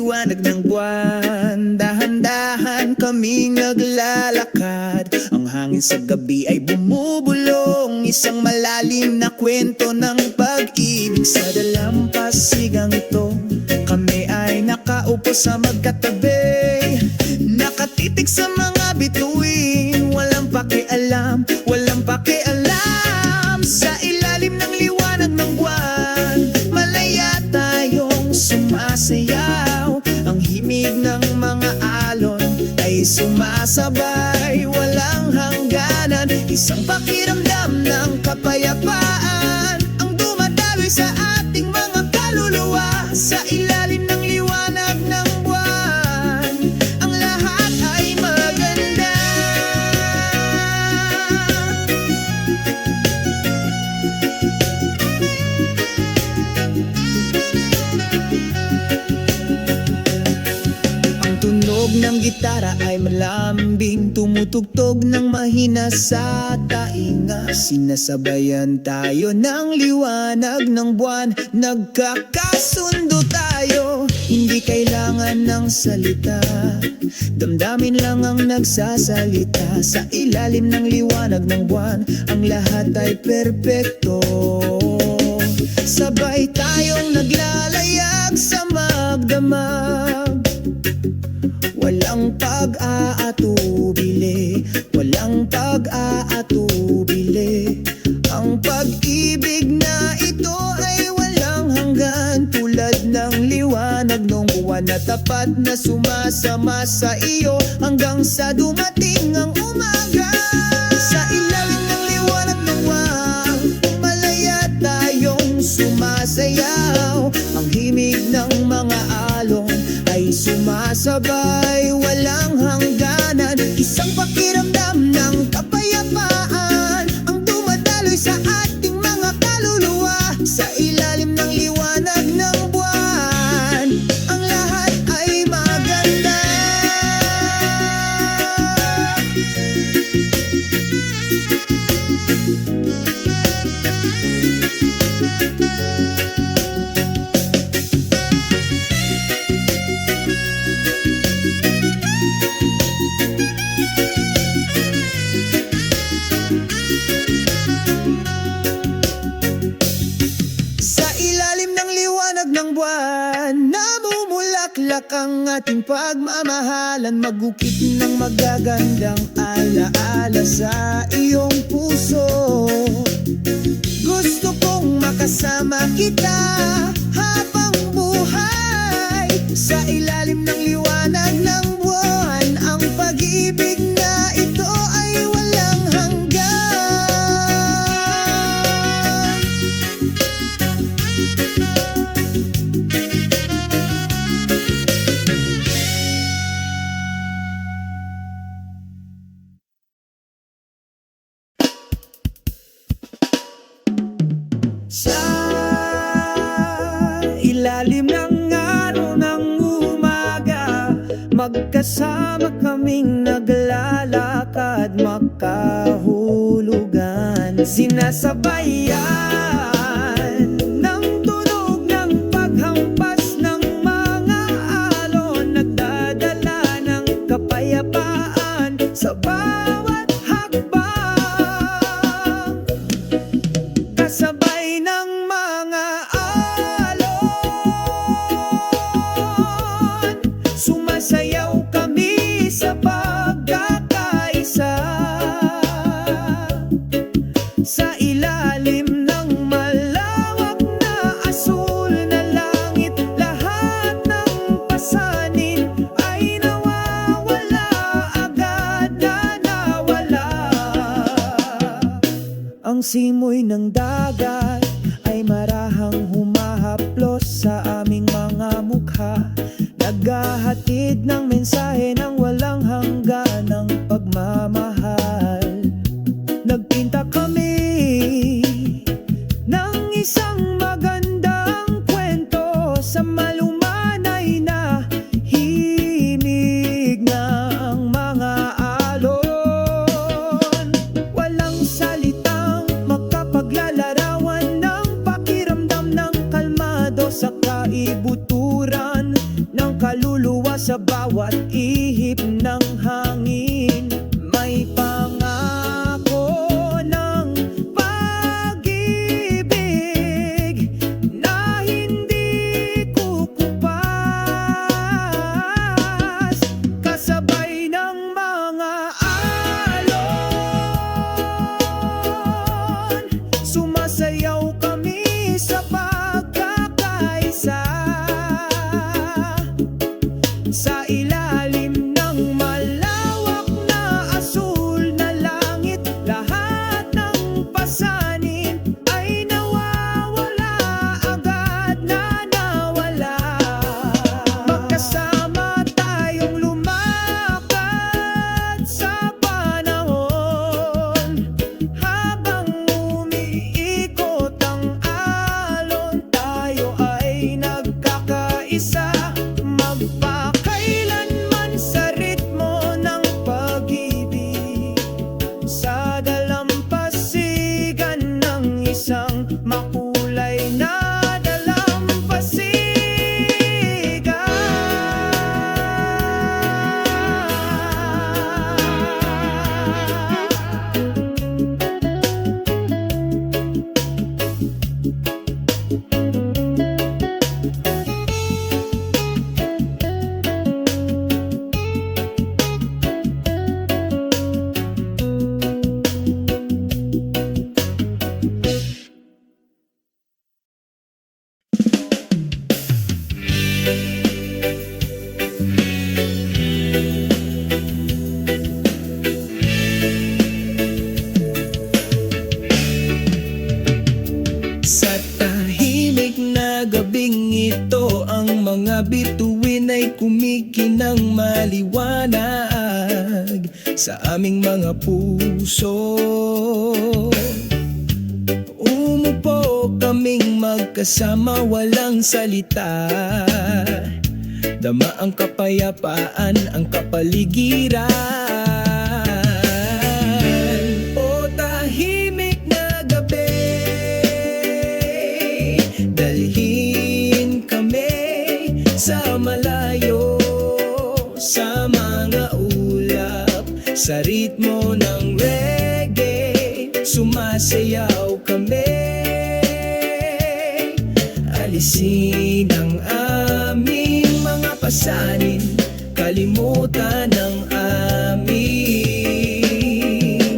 liwanag ng buwan. Dahan-dahan kaming naglalakad. Ang hangin sa gabi ay bumubulong. Isang malalim na kwento ng pag-ibig. Sa dalampasigang ito, kami ay nakaupo sa magkatabi, nakatitig sa mga bituin. Walang pakialam, walang pakialam. Sa ilalim ng liwanag ng buwan, malaya tayong sumasayaw. Ang himig ng mga alon ay sumasabay, walang hangganan. Isang pakiramdam ng kapayapaan ang dumadaloy sa ating mga kaluluwa. Sa ilalim ng liwanag ng buwan, ang lahat ay maganda. Ang tunog ng gitara ay malambing, tumutugtog ng mahina sa tainga. Sinasabayan tayo ng liwanag ng buwan, nagkakasundo tayo. Hindi kailangan ng salita, damdamin lang ang nagsasalita. Sa ilalim ng liwanag ng buwan, ang lahat ay perpekto. Sabay tayong naglalayag sa magdamag, walang pag-aatubili, walang pag-aatubili. Ang pag-ibig na ito ay walang hanggan, tulad ng liwanag ng buwan na tapat na sumasama sa iyo hanggang sa dumating ang umaga. Sa ilalim ng liwanag ng buwan, malaya tayong sumasayaw. Ang himig ng mga alon ay sumasabay, walang hangganan. Isang pakiramdam ng kapayapaan ang dumadaloy sa ating mga kaluluwa. Sa ilalim ng liwanag ng buwan, ang lahat ay maganda. Sa ilalim ng liwanag ng buwan, namumulaklak ang ating pagmamahalan. Magukit ng magagandang alaala sa iyong puso. Gusto kong makasama kita habang buhay. Sa ilalim ng liwanag ng buwan, ang pag-ibig na ito ay walang hanggan. Sa ilalim ng araw ng umaga, magkasama kaming naglalakad, makahulugan. Sinasabayan ng tunog ng paghampas ng mga alon, nagdadala ng kapayapaan sa bawat hakbang. Kasabay ng mga alon, sumasayaw kami sa pagkakaisa. Sa ilalim ng malawak na asul na langit, lahat ng pasanin ay nawawala, agad na nawala. Ang simoy ng dagat ay marahang humahaplos sa aming mga mukha, naghahatid ng mensahe ng walang hanggan ng pagmamahal. Nagpinta kami ng isang magandang kwento sa malumanay na himig ng mga alon. Walang salitang makapaglalarawan ng pakiramdam ng kalmado sa kaibuturan ng kaluluwa. sa bawat ihip ng hangin. May pangako ng pag-ibig na hindi kukupas, kasabay ng mga alon. Sumasayaw kami sa pagkakaisa, sa ilalim ng malawak na asul na langit. Lahat ng pasanin ay nawawala, agad na nawala. Magkasama tayong lumakad sa panahon, habang umiikot ang alon, tayo ay nagkakaisa. Magpakailanman sa ritmo ng pag-ibig, sa dalampasigan ng isang makulay na dalampasigan. Sa tahimik na gabing ito, ang mga bituin ay kumikinang maliwanag sa aming mga puso. Umupo kaming magkasama, walang salita. Dama ang kapayapaan, ang kapaligiran. O tahimik na gabi, dalhin kami sa malayo, sa mga ulap, sa ritmo ng reggae. Sumasayaw kami, alisin ang aming mga pasanin, kalimutan ang aming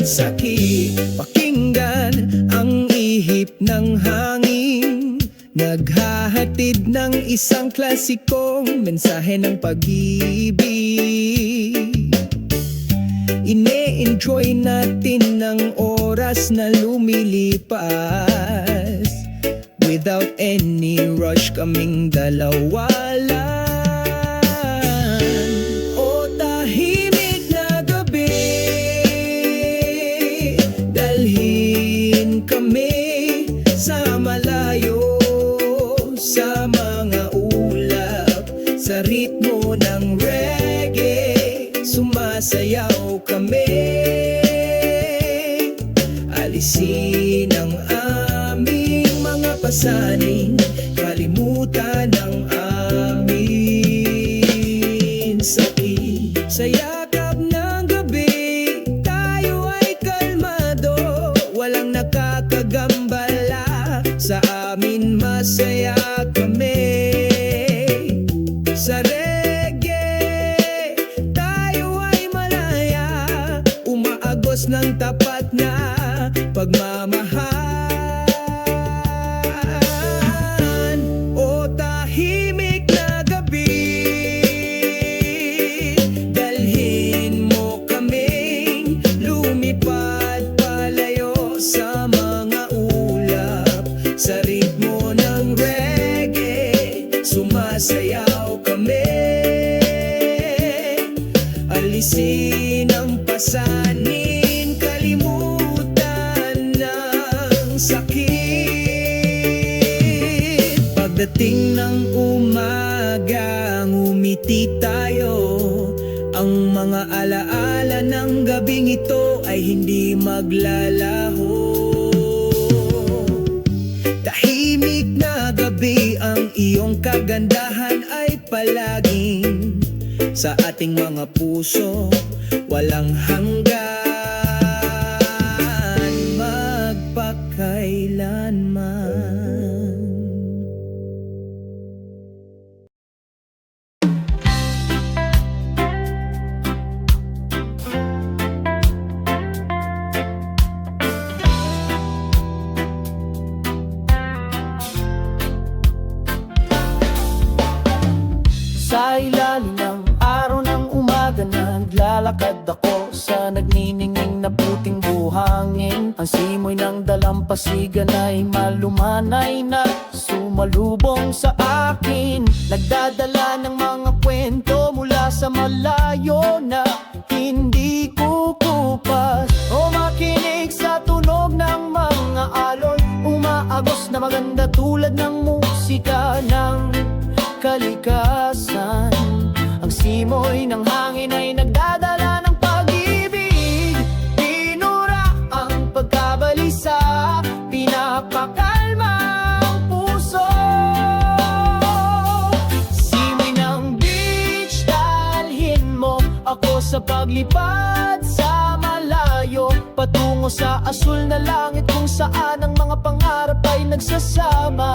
sakit. Pakinggan ang ihip ng hangin, naghahatid ng isang klasikong mensahe ng pag-ibig. Ine-enjoy natin ang oras na lumilipas, without any rush kaming dalawa lang. O tahimik na gabi, dalhin kami sa malayo, sa mga ulap, sa ritmo ng reggae. Sumasayaw kami, alisin ang aming mga pasanin, kalimutan ang aming sakit. Sa yakap ng gabi, tayo ay kalmado, walang nakakagambala. Sa amin masaya kami, sa reggae tayo ay malaya, umaagos ng tapat na pagmamahal. O tahimik na gabi, dalhin mo kaming lumipad palayo, sa mga ulap, sa ritmo ng reggae. Sumasayaw kami, alisin ang pasanin, kalimutan ng sakit. Pagdating ng umaga, ngumiti tayo. Ang mga alaala ng gabing ito ay hindi maglalaho. Tahimik na gabi, ang iyong kagandahan ay palaging sa ating mga puso, walang hanggan, magpakailanman. Sa ilalim ng araw ng umaga, naglalakad ako sa nagniningning na puting buhangin. Ang simoy ng dalampasigan ay malumanay na sumalubong sa akin. Nagdadala ng mga kwento mula sa malayo na hindi kukupas. O makinig sa tunog ng mga alon, umaagos na maganda tulad ng musika ng kalikasan. Ang simoy ng hangin ay nagdadala ng pag-ibig. Pinura ang pagkabalisa, pinapakalma ang puso. Simoy ng beach, dalhin mo ako sa paglipad sa malayo, patungo sa asul na langit kung saan ang mga pangarap ay nagsasama.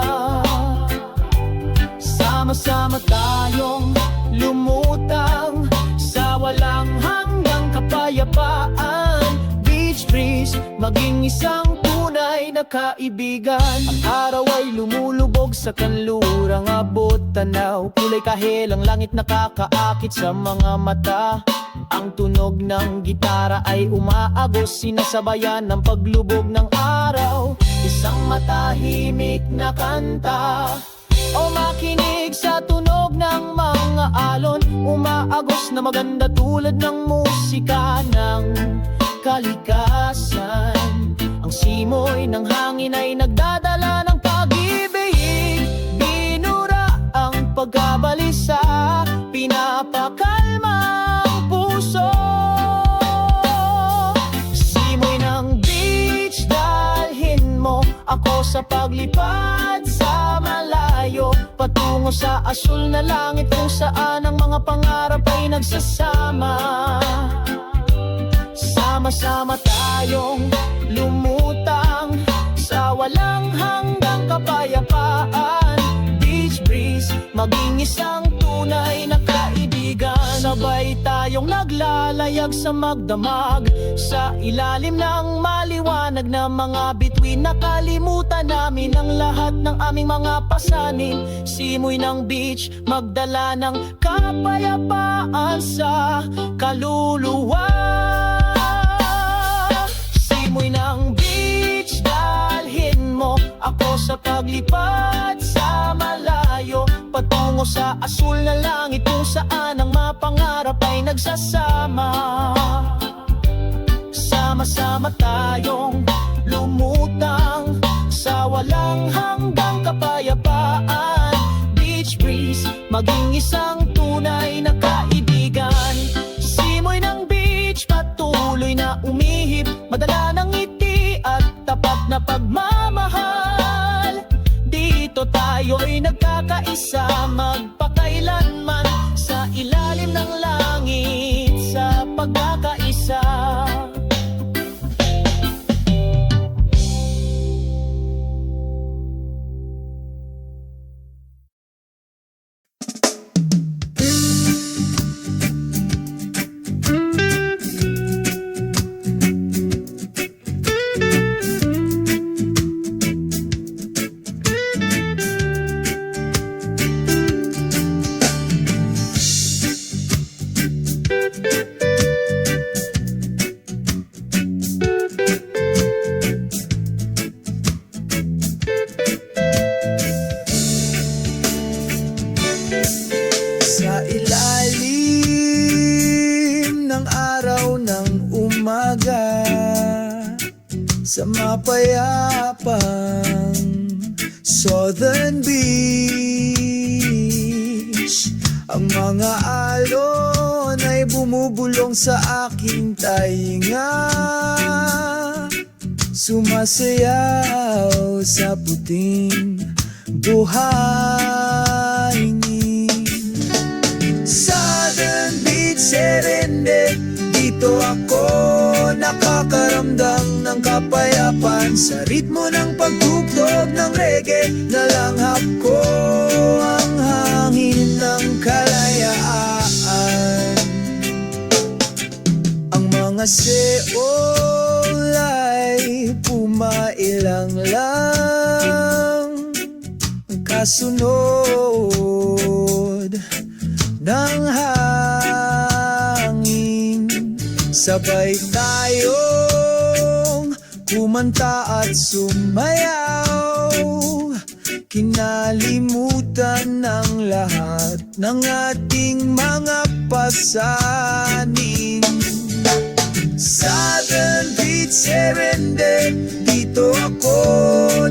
Sama-sama tayong lumutang sa walang hanggang kapayapaan. Beach breeze, maging isang tunay na kaibigan. Ang araw ay lumulubog sa kanlurang abot tanaw. Kulay kahel ang langit nakakaakit sa mga mata. Ang tunog ng gitara ay umaagos, sinasabayan ng paglubog ng araw. Isang matahimik na kanta, o makinig sa tunog ng mga alon, umaagos na maganda tulad ng musika ng kalikasan. Ang simoy ng hangin ay nagdadala ng pag-ibig. Binura ang pagkabalisa, pinapakalma ang puso. Simoy ng beach, dalhin mo ako sa paglipad sa malayo, patungo sa asul na langit kung saan ang mga pangarap ay nagsasama. Sama-sama tayong lumutang sa walang hanggang kapayapaan. Beach breeze, maging isang tunay na kaibigan. Sabay tayong naglalayag sa magdamag, sa ilalim ng maliwanag na mga bituin. Nakalimutan namin ang lahat ng aming mga pasanin. Simoy ng beach, magdala ng kapayapaan sa kaluluwa. Simoy ng beach, dalhin mo ako sa paglipad sa malayo, patungo sa asul na langit kung saan ang mga pangarap ay nagsasama. Sama-sama tayong lumutang sa walang hanggang kapayapaan. Beach breeze, maging isang tunay na kaibigan. Simoy ng beach, patuloy na umihip, madala ng ngiti at tapat na pagmamahal. Dito tayo'y nagkakaisa, magpakailanman sa ilalim ng langit, sa pagkakaisa. Sa ilalim ng araw ng umaga, sa mapayapang Southern Beach, ang mga alon ay bumubulong sa aking tainga, sumasayaw sa puting buhangin. Southern Serende. Dito ako nakakaramdam ng kapayapaan sa ritmo ng pagtugtog ng reggae. Nalanghap ko ang hangin ng kalayaan. Ang mga seol ay pumailang lang, kasunod ng hangin. Sabay tayong kumanta at sumayaw, kinalimutan ng lahat ng ating mga pasanin. Southern Beach Serende. Dito ako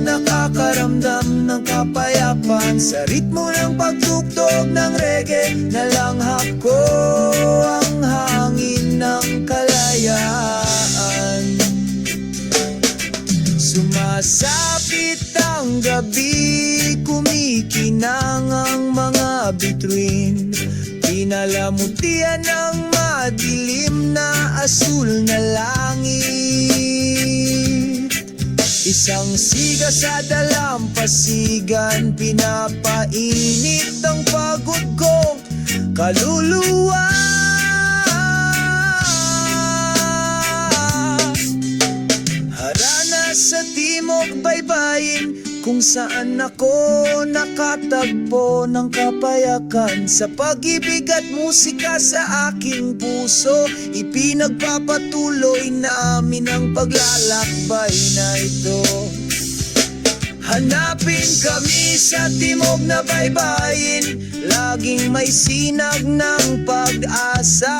nakakaramdam ng kapayapaan sa ritmo ng pagtugtog ng reggae. Nalanghap ko ang hangin ng kalayaan. Sumasapit ang gabi, kumikinang ang mga bituin, pinalamutian ng madilim na asul na langit. Isang siga sa dalampasigan, pinapainit ang pagod kong kaluluwa. Harana sa timog baybayin, kung saan ako nakatagpo ng kapayakan. Sa pag-ibig at musika sa aking puso, ipinagpapatuloy namin ang paglalakbay na ito. Hanapin kami sa timog na baybayin, laging may sinag ng pag-asa.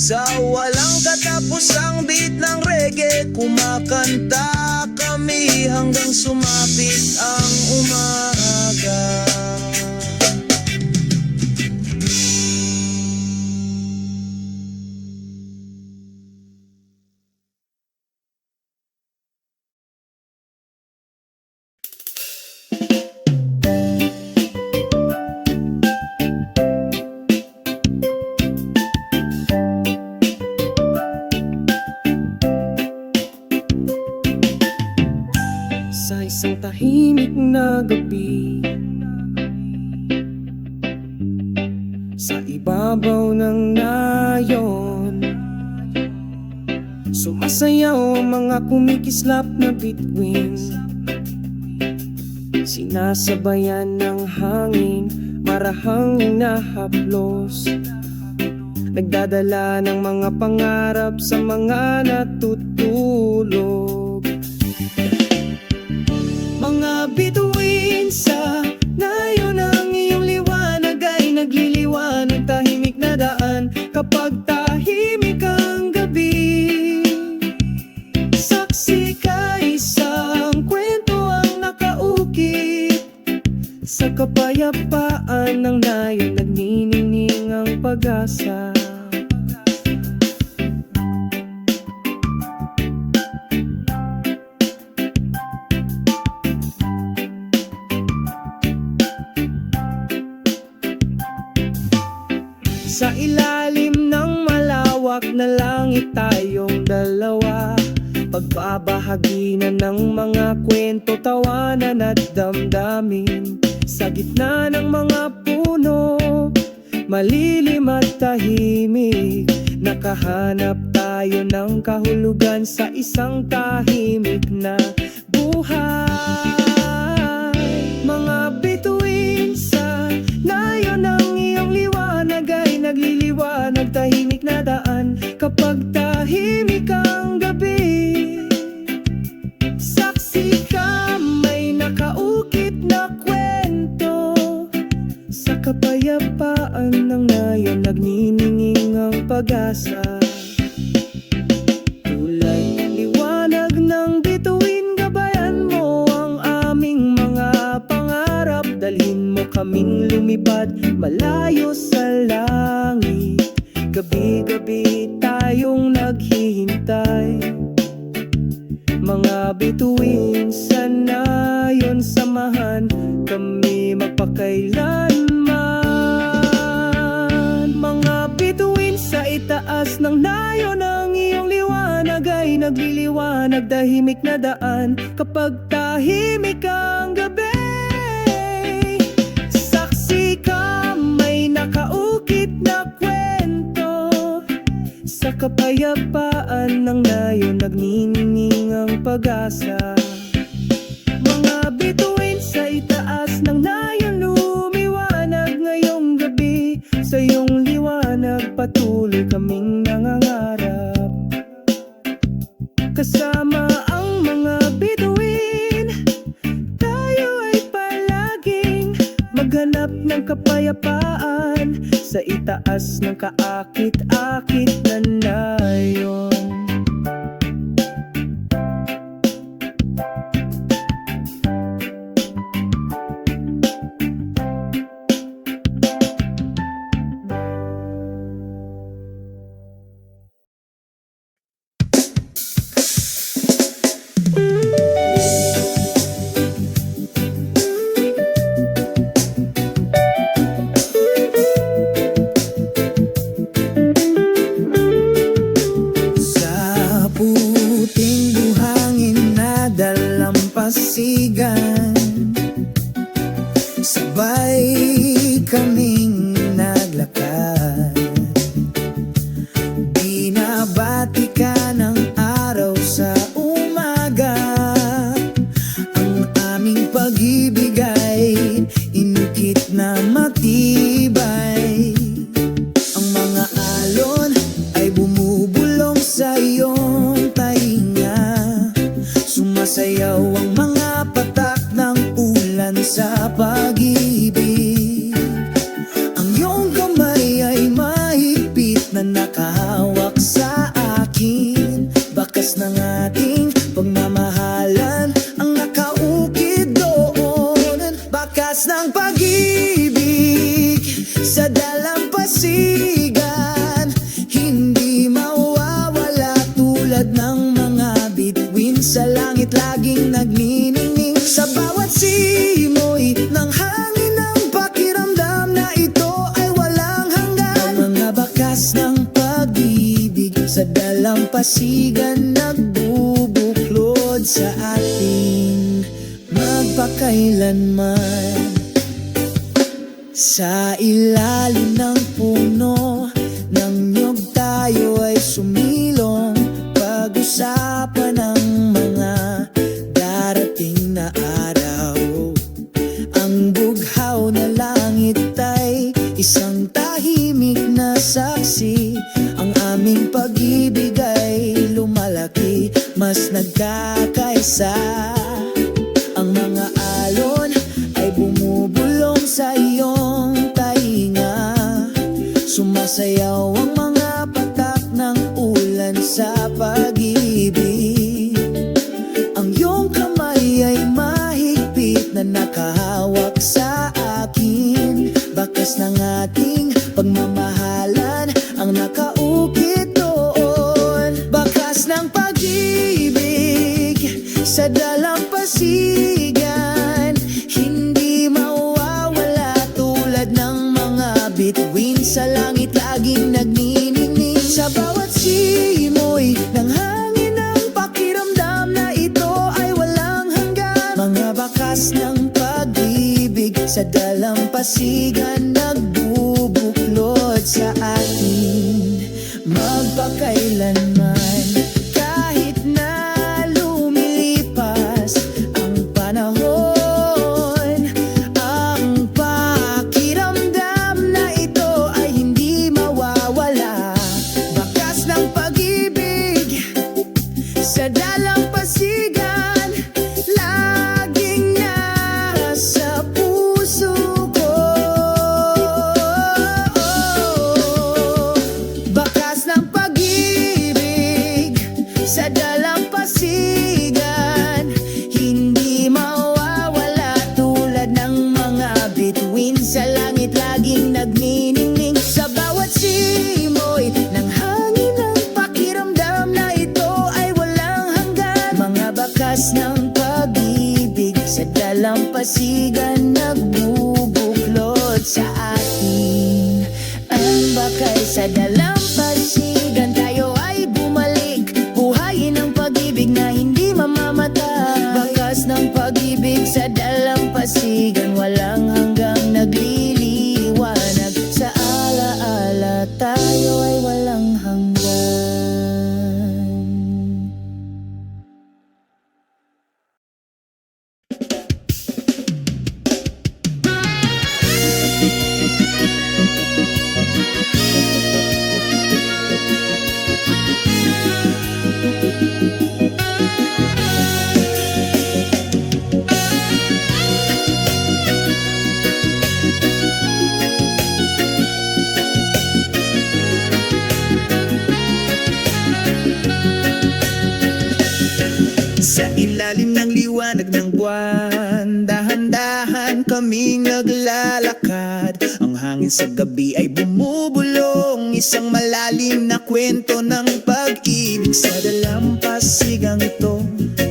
Sa walang katapusang beat ng reggae, kumakanta kami hanggang sumapit ang umaga. Sa isang tahimik na gabi, sa ibabaw ng nayon, sumasayaw ang mga kumikislap na bituin, sinasabayan ng hangin, marahang hinahaplos, nagdadala ng mga pangarap sa mga natutulog. Mga bituin sa nayon, ang iyong liwanag ay nagliliwanag, tahimik na daan kapag tahimik ang gabi. Saksi ka, isang kwento ang nakaukit, sa kapayapaan ng nayon nagniningning ang pag-asa. Sa ilalim ng malawak na langit tayong dalawa, pagbabahagi na ng mga kwento, tawanan at damdamin. Sa gitna ng mga puno, malilim at tahimik, nakahanap tayo ng kahulugan sa isang tahimik na buhay. Mga bituin sa nayon, ang iyong liwanag ay nagliliwanag, tahimik na daan kapag tahimik ang gabi. Saksi ka, may nakaukit na kwento, sa kapayapaan ng nayon nagnininging ang pag-asa. Tulad liwanag ng bituin, gabayan mo ang aming mga pangarap, dalhin mo kaming lumipad malayo sa langit. Gabi-gabi tayong naghihintay, mga bituin sa nayon, samahan kami magpakailanman. Mga bituin sa itaas ng nayo ng iyong liwanag ay nagliliwanag tahimik na daan kapag tahimik ang gabi. Saksi ka, may nakaukit na kwento sa kapayapaan ng nayo nagniningning ang pag-asa. Mga bituin sa itaas ng nayon lumiwanag ngayong gabi. Sa iyong liwanag patuloy kaming nangangarap. Kasama ang mga bituin, tayo ay palaging maghanap ng kapayapaan sa itaas ng kaakit-akit na nayon. Puting buhangin na dalampasigan, sabay kaming naglakad. Binabati ka ng araw sa umaga. Ang aming pag-ibig ay inukit na matibay. Ang mga alon ay bumubulong sa iyong tainga. Sumasayaw ang mga patak ng ulan sa pag-ibig. Ang iyong kamay ay mahigpit na nakahawak sa akin. Bakas ng ating pagmamahalan ang nakaukit doon. Bakas ng pag-ibig sa dalampasigan, hindi mawawala tulad ng mga bituin sa langit laging nagniningning. Sa bawat simoy ng hangin ng pakiramdam na ito ay walang hanggan. Ang mga bakas ng pag-ibig sa dalampasigan nagbubuklod sa atin magpakailanman. Sa ilalim ng puno ng niyog tayo ay sumilong, pag-usapan ng mga darating na araw. Ang bughaw na langit ay isang tahimik na saksi. Ang aming pag-ibig ay lumalaki, mas nagkakaisa. Ang mga alon ay bumubulong sa iyong tainga. Sumasayaw ang mga patak ng ulan sa pag-ibig. Ang iyong kamay ay mahigpit na nakahawak sa akin. Bakas ng ating pagmamahalan ang nakaukit doon. Bakas ng pag-ibig sa dalampasigan, hindi mawawala tulad ng mga bituin sa langit laging nagniningning. Sa bawat simoy ng hangin ng pakiramdam na ito ay walang hanggan. Mga bakas ng pag-ibig sa dalampasigan nagbubuklod sa atin magpakailanman. Kahit na lumilipas ang panahon, ang pakiramdam na ito ay hindi mawawala. Bakas ng pag-ibig sa dalampasigan laging nasa puso ko. sa gabi ay bumubulong, isang malalim na kwento ng pag-ibig. Sa dalampasigang ito,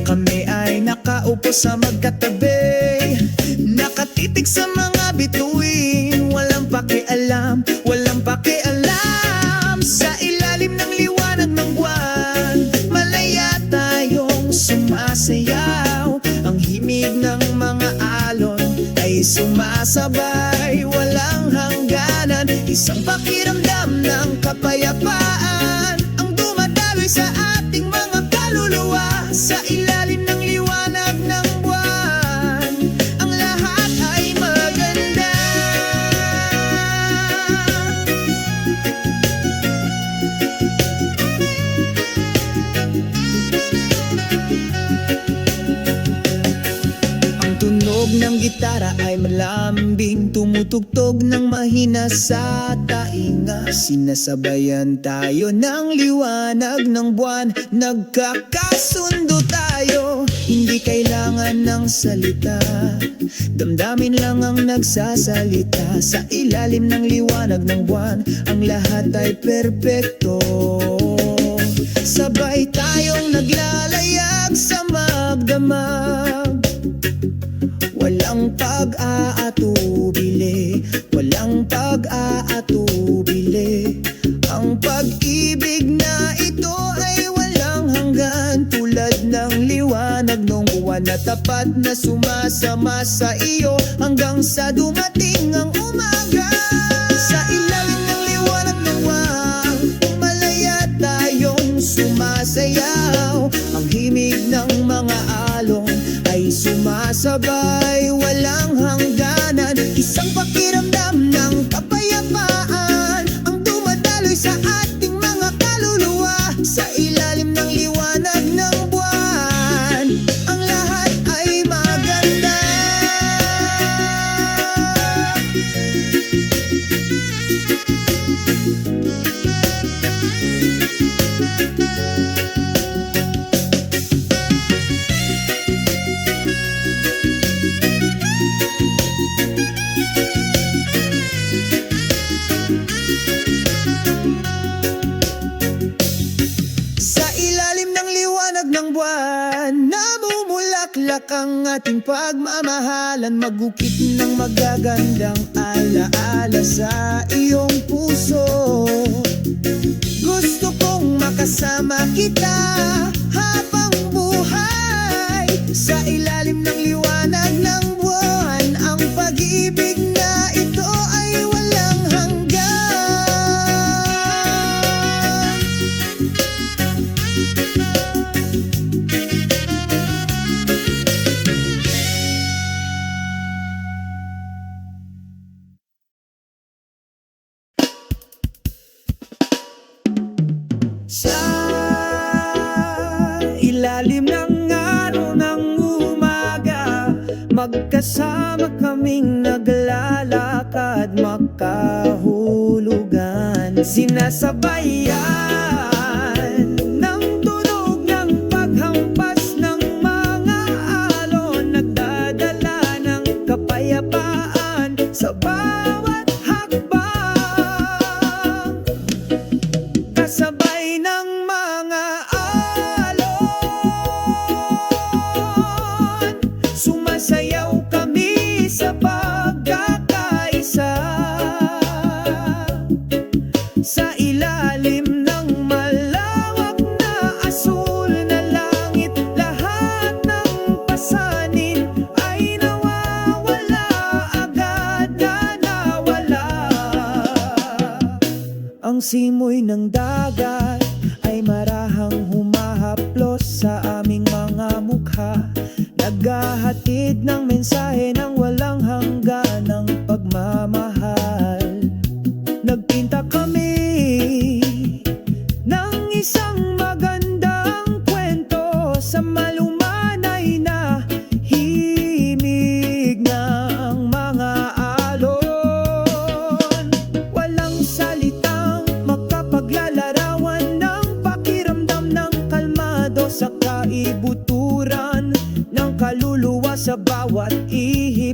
kami ay nakaupo sa magkatabi, nakatitig sa mga bituin, walang pakialam, walang pakialam. Sa ilalim ng liwanag ng buwan, malaya tayong sumasayaw. Ang himig ng mga alon ay sumasabay, walang hangganan. Isang pakiramdam ng kapayapaan ang dumadaloy sa ating mga kaluluwa. Sa ilalim ng liwanag ng buwan, ang lahat ay maganda. Ang tunog ng gitara ay malambing, tumutugtog ng mahina sa tainga. Sinasabayan tayo ng liwanag ng buwan, nagkakasundo tayo, hindi kailangan ng salita, damdamin lang ang nagsasalita. Sa ilalim ng liwanag ng buwan, ang lahat ay perpekto. Sabay tayong naglalayag sa magdamag, walang pag-aatubili, walang pag-aatubili. Ang pag-ibig na ito ay walang hanggan, tulad ng liwanag ng buwan na tapat na sumasama sa iyo hanggang sa dumating ang umaga. Sa ilalim ng liwanag ng buwan, malaya tayong sumasayaw. Ang himig ng mga alon ay sumasabay, walang hangganan. Isang pakiramdam ng kapayapaan ang dumadaloy sa ating mga kaluluwa. Sa ilalim ng liwanag ng buwan, ang lahat ay maganda. Sa ilalim ng liwanag ng buwan, namumulaklak ang ating pagmamahalan. Magukit ng magagandang alaala sa iyong puso. Gusto kong makasama kita habang buhay. Sa ilalim ng liwanag ng buwan, ang pag-ibig na ito ay walang hanggan. Sa ilalim ng araw ng umaga, magkasama kaming naglalakad, makahulugan. Sinasabayan ng tunog ng paghampas ng mga alon, nagdadala ng kapayapaan sa bawat hakbang. Kasabay ng mga alon, sumasayaw kami sa pagkakaisa. Sa ilalim ng malawak na asul na langit, lahat ng pasanin ay nawawala, agad na nawala. Ang simoy ng dagat ay marahang humahaplos sa aming mga mukha, naghahatid ng mensahe ng walang hanggan ng pagmamahal. Nagpinta kami ng isang magandang kwento sa malumanay na himig ng mga alon. Walang salitang makapaglalarawan ng pakiramdam ng kalmado sa kaibuturan ng kaluluwa sa bawat ihip.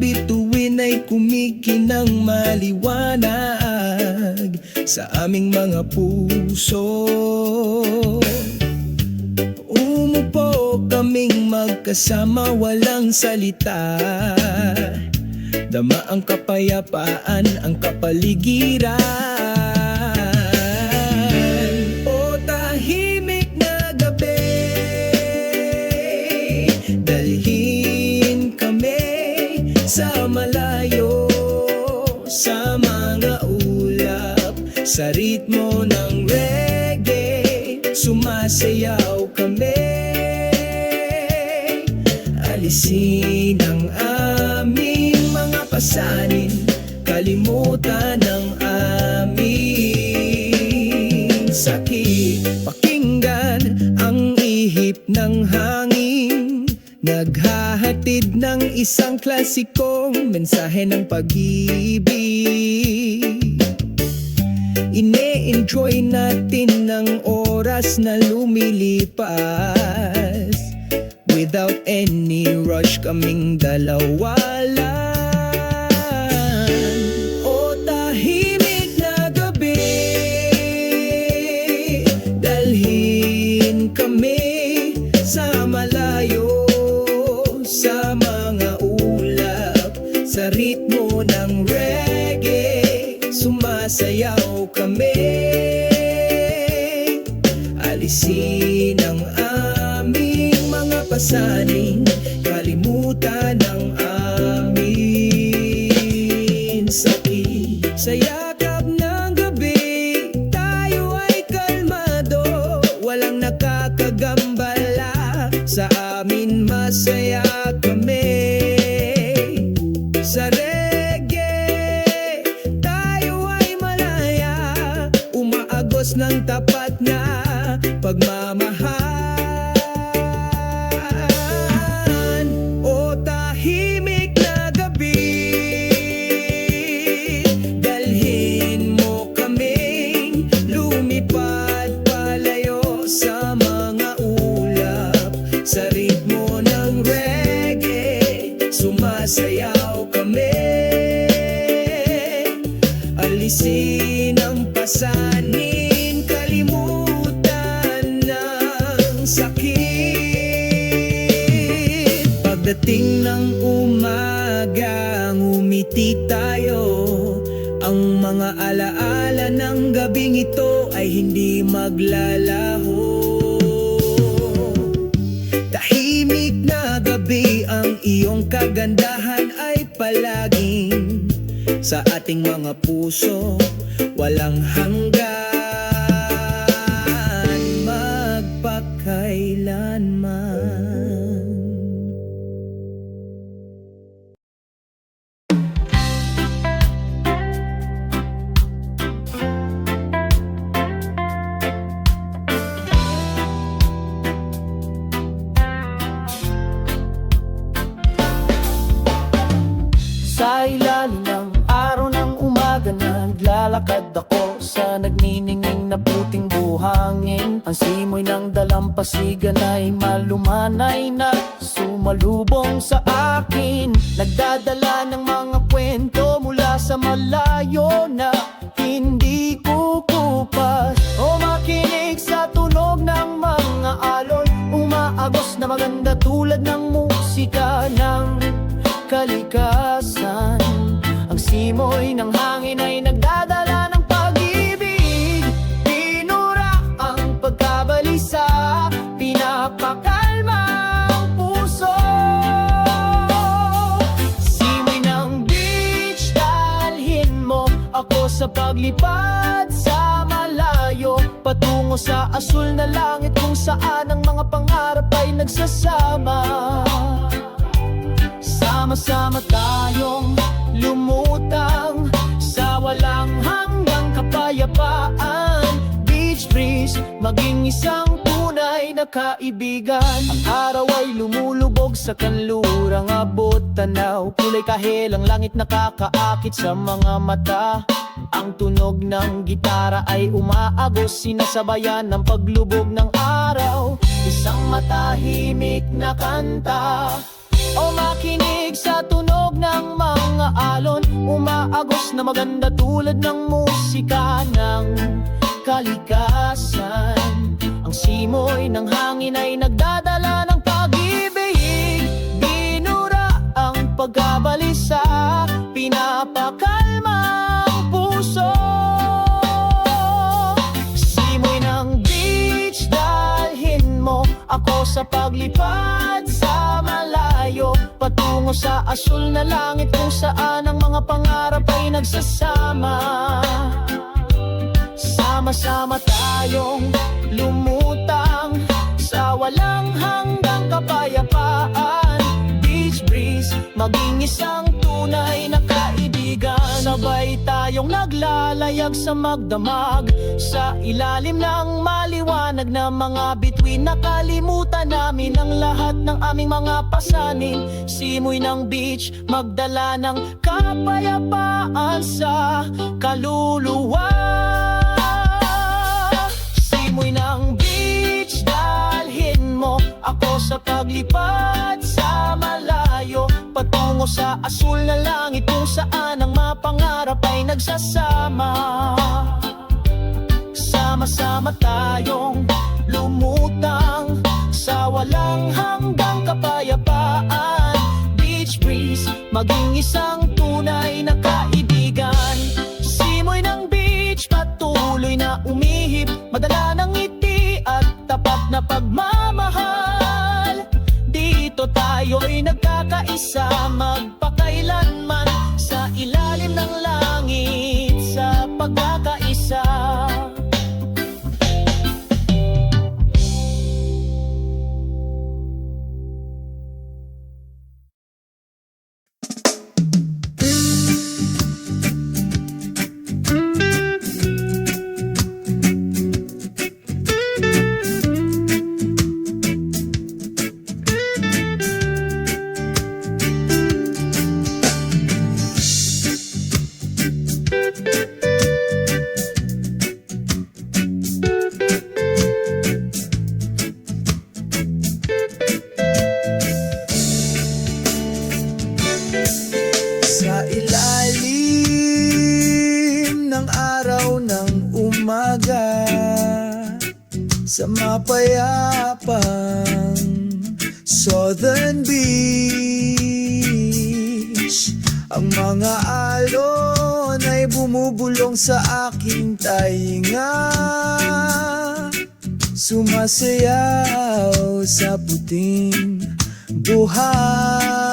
bituin ay kumikinang maliwanag sa aming mga puso. Umupo kaming magkasama, walang salita. Dama ang kapayapaan, ang kapaligiran. O tahimik na gabi, dalhin kami sa malayo, sa mga ulap, sa ritmo ng reggae, sumasayaw kami. Alisin ang aming mga pasanin, kalimutan ang aming sakit. Pakinggan ang ihip ng hangin, naghahatid ng isang klasikong mensahe ng pag-ibig. Ine-enjoy natin ng oras na lumilipas, without any rush kaming dalawa lang. O tahimik na gabi, dalhin kami sa malayo, sa mga ulap, sa ritmo ng reggae, sumasayaw kami. Alisin ang aming mga pasanin, kalimutan ang aming sakit. Sa yakap ng gabi, tayo ay kalmado, walang nakakagambala. Sa amin masaya kami. Sa reggae, tayo ay malaya, umaagos ng tapat na pagmamahal. O tahimik na gabi, dalhin mo kaming lumipad palayo sa mga ulap, sa ritmo ng reggae, sumasayaw kami. Alisin ang pasanin, kalimutan ng sakit. Pagdating ng umaga, ngumiti tayo. Ang mga alaala ng gabing ito ay hindi maglalaho. Tahimik na gabi, ang iyong kagandahan ay palaging sa ating mga puso, walang hanggan, magpakailanman. Sa ilalim ng araw ng umaga, naglalakad ako sa nagniningning na puting buhangin. Ang simoy ng dalampasigan ay malumanay na sumalubong sa akin, nagdadala ng mga kwento mula sa malayo na hindi kukupas. O makinig sa tunog ng mga alon, umaagos na maganda tulad ng musika ng kalikasan. Ang simoy ng hangin ay nagdadala ng pag-ibig, pinura ang pagkabalisa, pinapakalma ang puso. Simoy ng beach, dalhin mo ako sa paglipad sa malayo, patungo sa asul na langit kung saan ang mga pangarap ay nagsasama. Sama-sama tayong lumutang sa walang hanggang kapayapaan. Beach breeze, maging isang tunay na kaibigan. Ang araw ay lumulubog sa kanlurang abot tanaw, kulay kahel ang langit nakakaakit sa mga mata. Ang tunog ng gitara ay umaagos, sinasabayan ng paglubog ng araw. Isang matahimik na kanta, o makinig sa tunog ng mga alon. Umaagos na maganda tulad ng musika ng kalikasan. Ang simoy ng hangin ay nagdadala ng pag-ibig. Binura ang pagkabalisa, pinapakalma ang puso. Simoy ng beach, dalhin mo ako sa paglipad sa malayo, patungo sa asul na langit kung saan ang mga pangarap ay nagsasama. Sama-sama tayong lumutang sa walang hanggang kapayapaan. Beach breeze, maging isang tunay na kaibigan. Sabay tayong naglalayag sa magdamag, sa ilalim ng maliwanag na mga bituin. Nakalimutan namin ang lahat ng aming mga pasanin. Simoy ng beach, magdala ng kapayapaan sa kaluluwa. Simoy ng beach, dalhin mo ako sa paglipad sa malayo, patungo sa asul na langit kung saan ang mapangarap ay nagsasama. Sama-sama tayong lumutang sa walang hanggang kapayapaan. Beach breeze, maging isang tunay na kaibigan. Simoy ng beach, patuloy na umihip, madala ng ngiti at tapat na pagmamahal. Dito tayo'y nagkakaisa, magpakailanman sa ilalim ng langit, sa pagkakaisa. Sa ilalim ng araw ng umaga, sa mapayapang Southern Beach, ang mga alon ay bumubulong sa aking tainga, sumasayaw sa puting buhangin.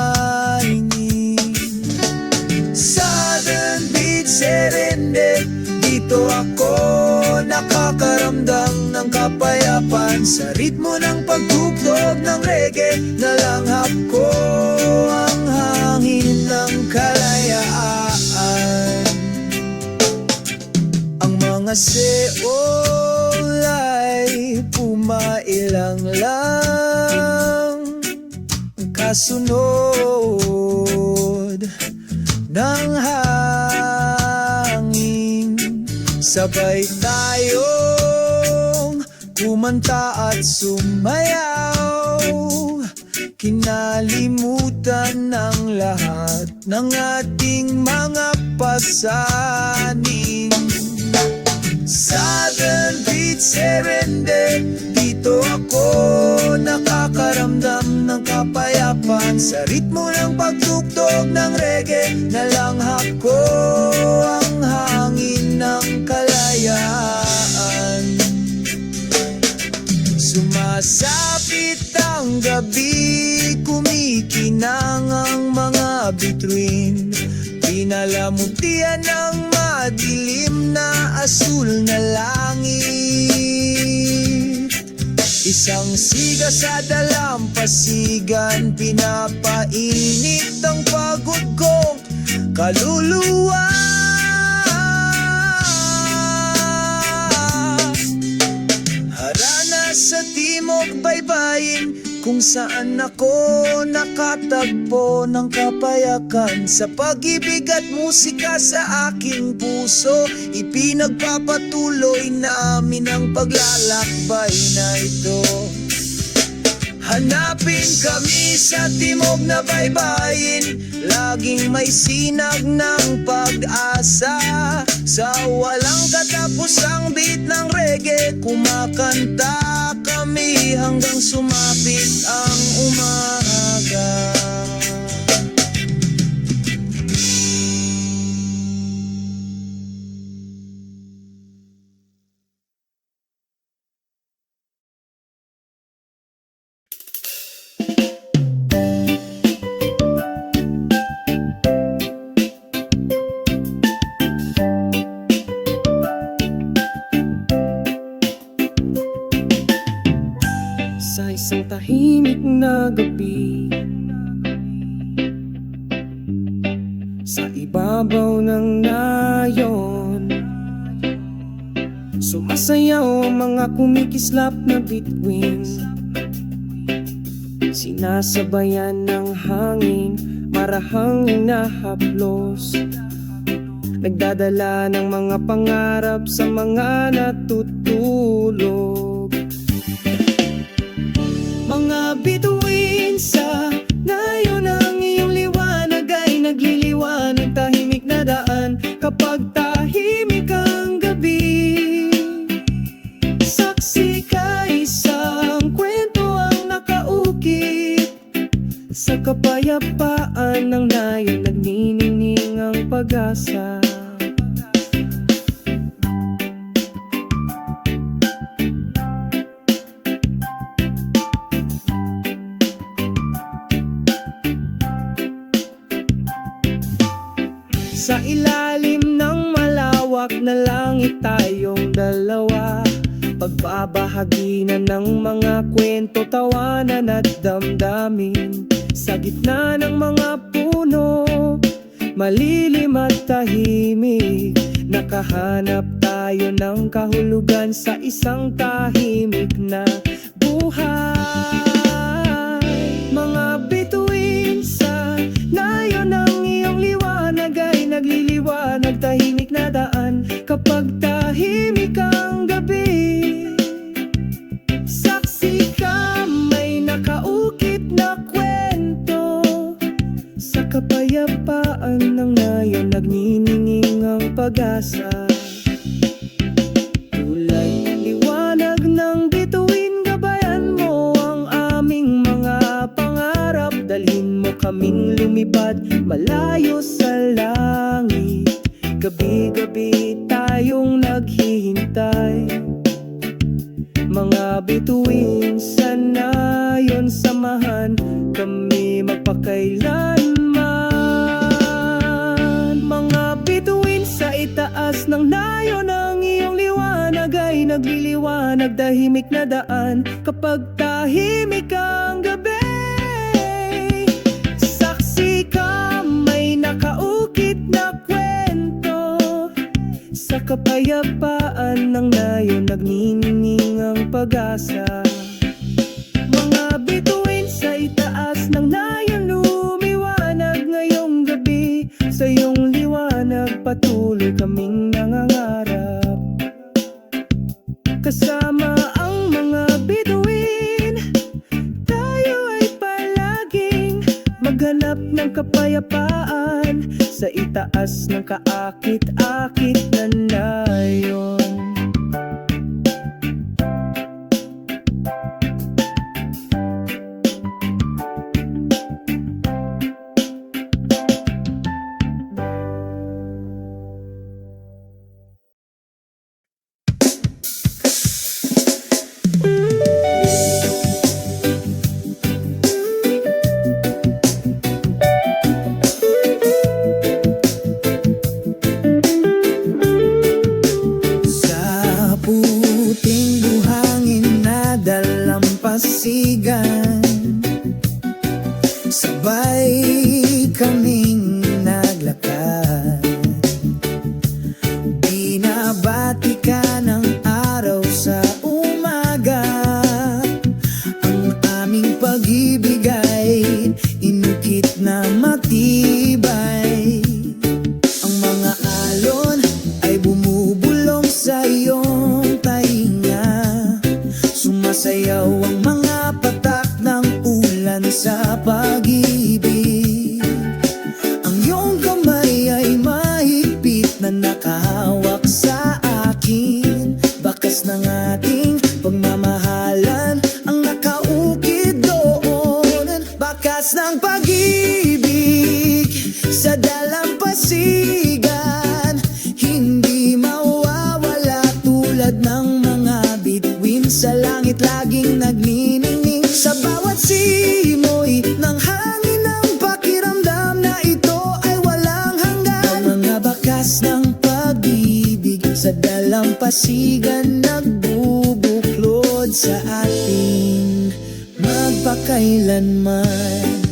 Southern Beach, Serende, dito ako nakakaramdam ng kapayapaan. Sa ritmo ng pagtugtog ng reggae, nalanghap ko ang hangin ng kalayaan. Ang mga seol ay pumailang lang, kasunod ng hangin. Sabay tayong kumanta at sumayaw, kinalimutan ng lahat ng ating mga pasanin. Southern Beach, Serende, dito ako nakakaramdam ng kapayapaan. Sa ritmo ng pagtugtog ng reggae, nalanghap ko ang hangin ng kalayaan. Sumasapit ang gabi, kumikinang ang mga bituin, pinalamutian ng madilim na asul na langit. Isang siga sa dalampasigan, pinapainit ang pagod kong kaluluwa. Harana sa timog baybayin, kung saan ako nakatagpo ng kapayakan. Sa pag-ibig at musika sa aking puso, ipinagpapatuloy namin ang paglalakbay na ito. Hanapin kami sa timog na baybayin, laging may sinag ng pag-asa. Sa walang katapusang beat ng reggae, kumakanta kami hanggang sumapit ang umaga. Sa isang tahimik na gabi, sa ibabaw ng nayon, sumasayaw ang mga kumikislap na bituin. Sinasabayan ng hangin, marahang hinahaplos, nagdadala ng mga pangarap sa mga natutulog. Mga bituin sa nayon, ang iyong liwanag ay nagliliwanag, tahimik na daan kapag tahimik ang gabi. Saksi ka, isang kwento ang nakaukit sa kapayapaan ng nayon, nagniningning ang pag-asa. Sa ilalim ng malawak na langit tayong dalawa, pagbabahagi na ng mga kwento, tawanan at damdamin. Sa gitna ng mga puno, malilim at tahimik, nakahanap tayo ng kahulugan sa isang tahimik na buhay. Mga bituin sa nayon, ang iyong liwanag ay nagliliwanag, tahimik na daan kapag tahimik ang gabi. Saksi ka, may nakaukit na kwento sa kapayapaan ng nayon, nagnininging ang pag-asa. Tulad liwanag ng bituin, gabayan mo ang aming mga pangarap, dalhin mo kaming lumipad malayo sa langit. Gabi-gabi tayong naghihintay, mga bituin sa nayon, samahan kami magpakailanman. Mga bituin sa itaas ng nayon, ang iyong liwanag ay nagliliwanag, tahimik na daan kapag tahimik ang gabi. Saksi ka, may nakaukit na kwento sa kapayapaan ng nayon, nagniningning ang pag-asa. Mga bituin sa itaas ng nayon, lumiwanag ngayong gabi, sa iyong liwanag patuloy kaming nangangarap. Kasama ang mga bituin, tayo ay palaging maghanap ng kapayapaan sa itaas ng kaakit-akit na nayon. Pasigan, sabay kaming naglakad, binabati ka ng araw sa umaga. Ang aming pag-ibig ay inukit na matibay, ang mga alon ay bumubulong sa iyong tainga. Sumasayaw ang mga patak ng sa pag-ibig. Ang iyong kamay ay mahigpit na nakahawak sa akin. Bakas ng ating pagmamahalan ang nakaukit doon. Bakas ng pag-ibig sa dalampasigan, hindi mawawala tulad ng mga bituin sa langit laging nagniningning. Sa bawat simoy ng hangin ng pakiramdam na ito ay walang hanggan. Ang mga bakas ng pag-ibig sa dalampasigan nagbubuklod sa ating magpakailanman.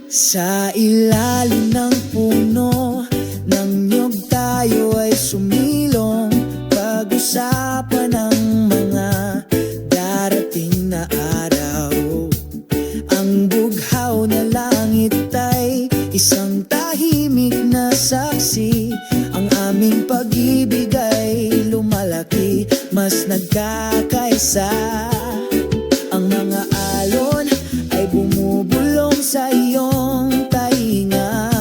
Sa ilalim ng puno ng niyog tayo ay sumilong, pag-usapan ang mga darating na araw. Ang bughaw na langit ay isang tahimik na saksi. Ang aming pag-ibig ay lumalaki, mas nagkakaisa. Ang mga alon ay bumubulong sa iyong tainga.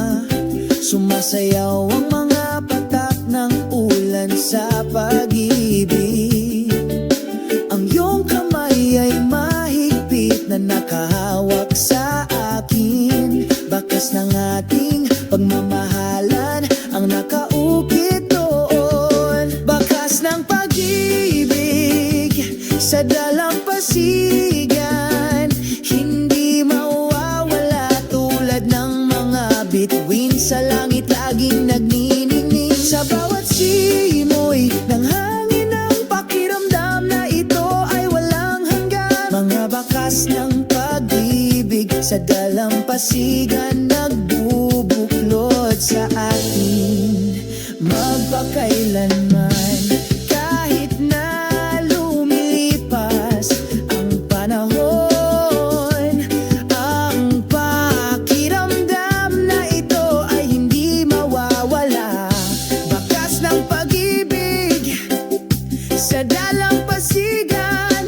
Sumasayaw ang mga patak ng ulan sa pag-ibig. Ang iyong kamay ay mahigpit na nakahawak sa akin. Bakas ng ating pagmamahalan ang nakaukit doon. Bakas ng pag-ibig sa dalampasigan, hindi mawawala tulad ng mga bituin sa langit laging nagniningning. Sa bawat simoy ng hangin ng pakiramdam na ito ay walang hanggan. Mga bakas ng pag-ibig sa dalampasigan nagbubuklod sa atin magpakailanman. Kahit na lumilipas ang panahon, ang pakiramdam na ito ay hindi mawawala. Bakas ng pag-ibig sa dalampasigan,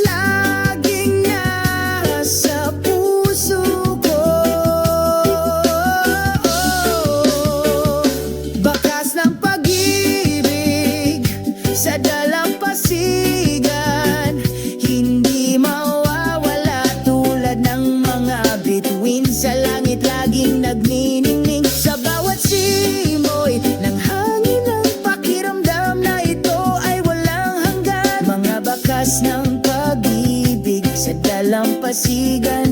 laging nasa puso ko. Bakas ng pag-ibig sa dalampasigan, hindi mawawala tulad ng mga bituin sa langit laging nagniningning. Sa bawat simoy ng hangin ng pakiramdam na ito ay walang hanggan. Mga bakas ng pag-ibig sa dalampasigan